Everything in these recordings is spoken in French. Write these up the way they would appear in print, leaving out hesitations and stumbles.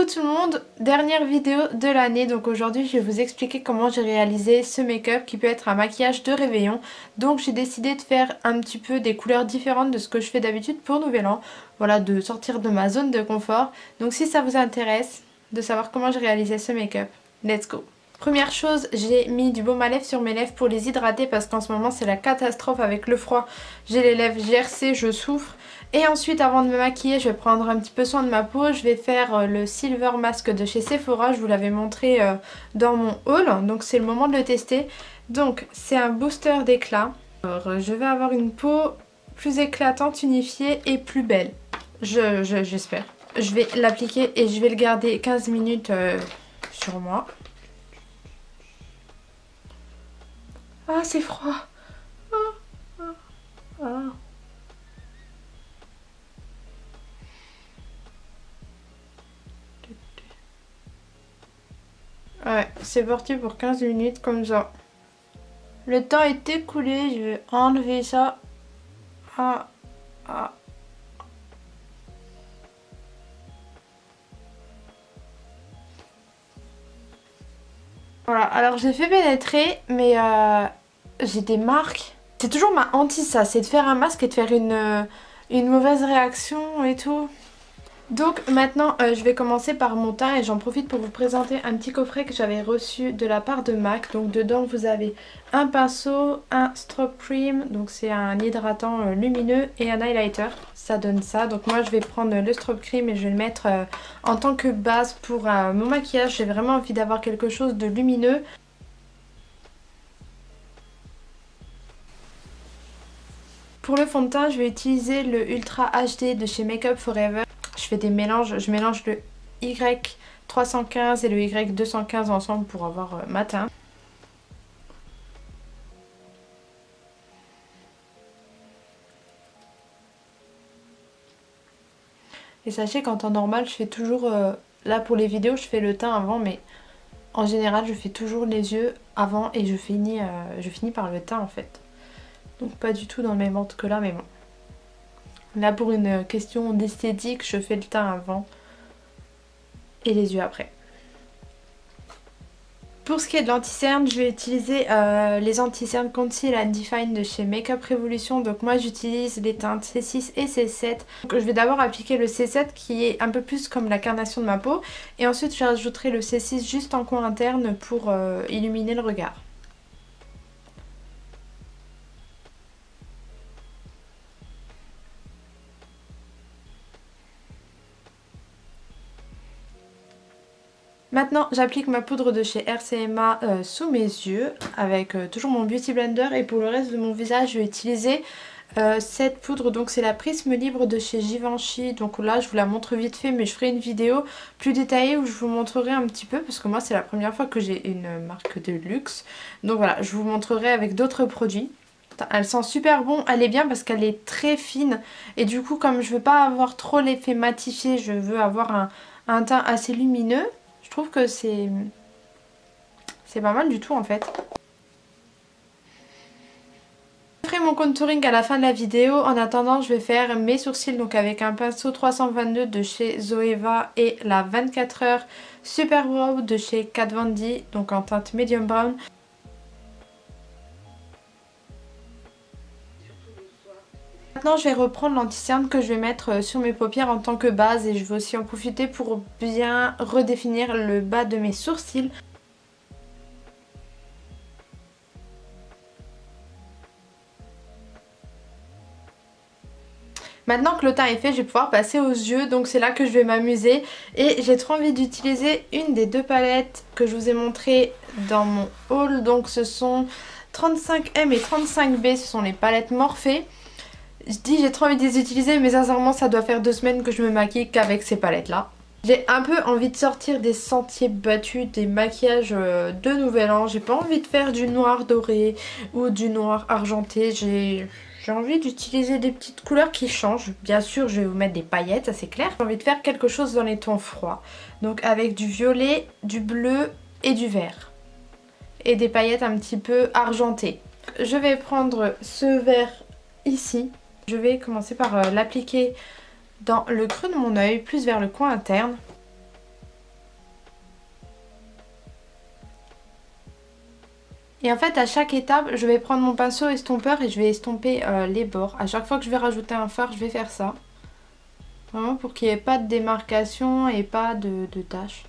Coucou tout le monde, dernière vidéo de l'année. Donc aujourd'hui je vais vous expliquer comment j'ai réalisé ce make-up qui peut être un maquillage de réveillon. Donc j'ai décidé de faire un petit peu des couleurs différentes de ce que je fais d'habitude pour Nouvel An. Voilà, de sortir de ma zone de confort. Donc si ça vous intéresse de savoir comment j'ai réalisé ce make-up, let's go. Première chose, j'ai mis du baume à lèvres sur mes lèvres pour les hydrater parce qu'en ce moment c'est la catastrophe avec le froid. J'ai les lèvres gercées, je souffre. Et ensuite, avant de me maquiller, je vais prendre un petit peu soin de ma peau. Je vais faire le Silver Mask de chez Sephora. Je vous l'avais montré dans mon haul, donc c'est le moment de le tester. Donc c'est un booster d'éclat. Je vais avoir une peau plus éclatante, unifiée et plus belle. J'espère. Je vais l'appliquer et je vais le garder 15 minutes sur moi. Ah, c'est froid. Ouais, c'est parti pour 15 minutes comme ça. Le temps est écoulé, je vais enlever ça. Voilà, alors j'ai fait pénétrer, mais j'ai des marques. C'est toujours ma hantise ça, c'est de faire un masque et de faire une mauvaise réaction et tout. Donc maintenant je vais commencer par mon teint et j'en profite pour vous présenter un petit coffret que j'avais reçu de la part de MAC. Donc dedans vous avez un pinceau, un strobe cream, donc c'est un hydratant lumineux et un highlighter. Ça donne ça. Donc moi je vais prendre le strobe cream et je vais le mettre en tant que base pour mon maquillage. J'ai vraiment envie d'avoir quelque chose de lumineux. Pour le fond de teint je vais utiliser le Ultra HD de chez Make Up Forever. Je fais des mélanges, je mélange le Y315 et le Y215 ensemble pour avoir ma teinte. Et sachez qu'en temps normal je fais toujours, là pour les vidéos je fais le teint avant, mais en général je fais toujours les yeux avant et je finis par le teint en fait. Donc pas du tout dans le même ordre que là, mais bon. Là pour une question d'esthétique, je fais le teint avant et les yeux après. Pour ce qui est de l'anti-cerne, je vais utiliser les anti-cerne Conceal and Define de chez Makeup Revolution. Donc moi j'utilise les teintes C6 et C7. Donc je vais d'abord appliquer le C7 qui est un peu plus comme la carnation de ma peau. Et ensuite je rajouterai le C6 juste en coin interne pour illuminer le regard. Maintenant j'applique ma poudre de chez RCMA sous mes yeux avec toujours mon Beauty Blender, et pour le reste de mon visage je vais utiliser cette poudre. Donc c'est la Prisme Libre de chez Givenchy. Donc là je vous la montre vite fait, mais je ferai une vidéo plus détaillée où je vous montrerai un petit peu, parce que moi c'est la première fois que j'ai une marque de luxe. Donc voilà, je vous montrerai avec d'autres produits. Elle sent super bon, elle est bien parce qu'elle est très fine et du coup comme je veux pas avoir trop l'effet matifié, je veux avoir un teint assez lumineux. Je trouve que c'est pas mal du tout en fait. Je ferai mon contouring à la fin de la vidéo. En attendant je vais faire mes sourcils donc avec un pinceau 322 de chez Zoeva et la 24 heures Super Brow de chez Kat Von D, donc en teinte medium brown. Maintenant je vais reprendre l'anti-cerne que je vais mettre sur mes paupières en tant que base, et je vais aussi en profiter pour bien redéfinir le bas de mes sourcils. Maintenant que le teint est fait, je vais pouvoir passer aux yeux, donc c'est là que je vais m'amuser. Et j'ai trop envie d'utiliser une des deux palettes que je vous ai montré dans mon haul. Donc ce sont 35M et 35B, ce sont les palettes Morphe. Je dis j'ai trop envie de les utiliser, mais sincèrement ça doit faire 2 semaines que je me maquille qu'avec ces palettes là. J'ai un peu envie de sortir des sentiers battus, des maquillages de Nouvel An. J'ai pas envie de faire du noir doré ou du noir argenté. J'ai envie d'utiliser des petites couleurs qui changent. Bien sûr je vais vous mettre des paillettes, ça c'est clair. J'ai envie de faire quelque chose dans les tons froids. Donc avec du violet, du bleu et du vert. Et des paillettes un petit peu argentées. Je vais prendre ce vert ici. Je vais commencer par l'appliquer dans le creux de mon œil, plus vers le coin interne. Et en fait à chaque étape je vais prendre mon pinceau estompeur et je vais estomper les bords. À chaque fois que je vais rajouter un fard je vais faire ça. Vraiment pour qu'il n'y ait pas de démarcation et pas de taches.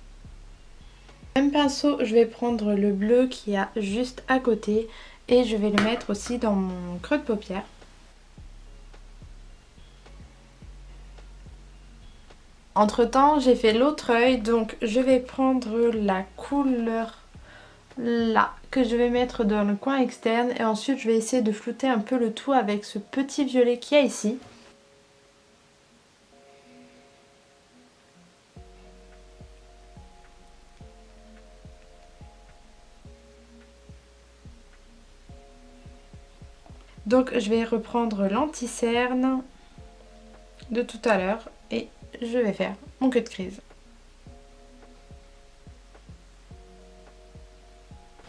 Même pinceau, je vais prendre le bleu qui y a juste à côté et je vais le mettre aussi dans mon creux de paupière. Entre temps j'ai fait l'autre œil, donc je vais prendre la couleur là que je vais mettre dans le coin externe et ensuite je vais essayer de flouter un peu le tout avec ce petit violet qu'il y a ici. Donc je vais reprendre l'anti-cerne de tout à l'heure et je vais faire mon cut crease.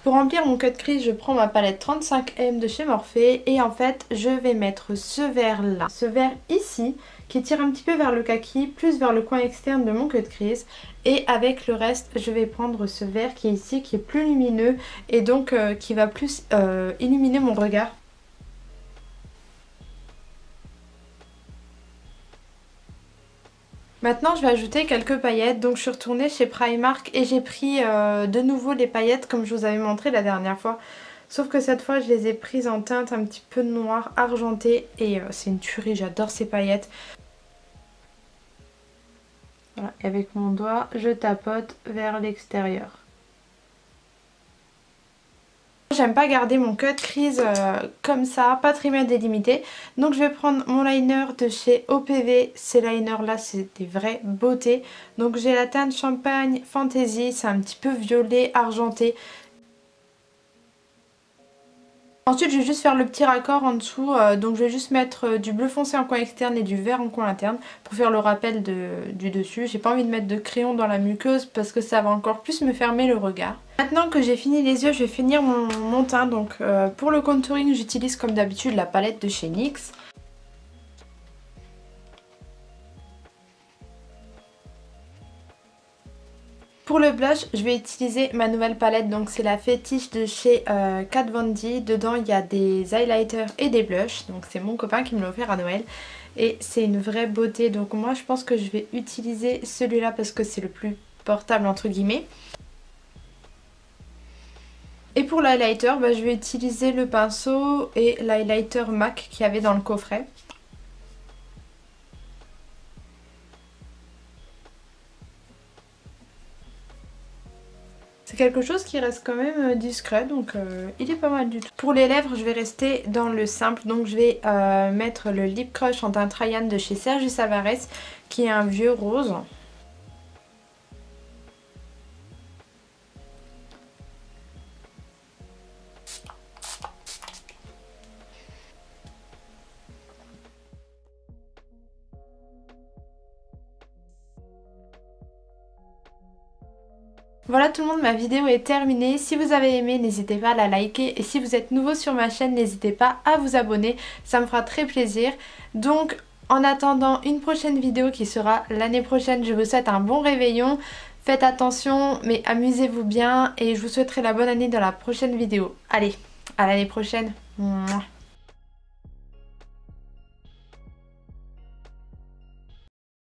Pour remplir mon cut crease, je prends ma palette 35M de chez Morphe et en fait je vais mettre ce vert là, ce vert ici qui tire un petit peu vers le kaki, plus vers le coin externe de mon cut crease, et avec le reste je vais prendre ce vert qui est ici, qui est plus lumineux et donc qui va plus illuminer mon regard. Maintenant je vais ajouter quelques paillettes, donc je suis retournée chez Primark et j'ai pris de nouveau les paillettes comme je vous avais montré la dernière fois. Sauf que cette fois je les ai prises en teinte un petit peu noir argenté et c'est une tuerie, j'adore ces paillettes. Voilà, et avec mon doigt je tapote vers l'extérieur. J'aime pas garder mon cut crease comme ça, pas très bien délimité. Donc je vais prendre mon liner de chez OPV. Ces liners là c'est des vraies beautés. Donc j'ai la teinte Champagne Fantasy, c'est un petit peu violet argenté. Ensuite je vais juste faire le petit raccord en dessous, donc je vais juste mettre du bleu foncé en coin externe et du vert en coin interne pour faire le rappel du dessus. J'ai pas envie de mettre de crayon dans la muqueuse parce que ça va encore plus me fermer le regard. Maintenant que j'ai fini les yeux, je vais finir mon teint. Donc pour le contouring j'utilise comme d'habitude la palette de chez NYX. Pour le blush, je vais utiliser ma nouvelle palette, donc c'est la Fétiche de chez Kat Von D. Dedans il y a des highlighters et des blushs, donc c'est mon copain qui me l'a offert à Noël. Et c'est une vraie beauté, donc moi je pense que je vais utiliser celui-là parce que c'est le plus portable entre guillemets. Et pour l'highlighter, je vais utiliser le pinceau et l'highlighter MAC qu'il y avait dans le coffret. C'est quelque chose qui reste quand même discret, donc il est pas mal du tout. Pour les lèvres, je vais rester dans le simple, donc je vais mettre le Lip Crush en teinte Ryan de chez Sergi Alvarez, qui est un vieux rose. Voilà tout le monde, ma vidéo est terminée. Si vous avez aimé, n'hésitez pas à la liker. Et si vous êtes nouveau sur ma chaîne, n'hésitez pas à vous abonner. Ça me fera très plaisir. Donc en attendant une prochaine vidéo qui sera l'année prochaine, je vous souhaite un bon réveillon. Faites attention, mais amusez-vous bien. Et je vous souhaiterai la bonne année dans la prochaine vidéo. Allez, à l'année prochaine. Mouah.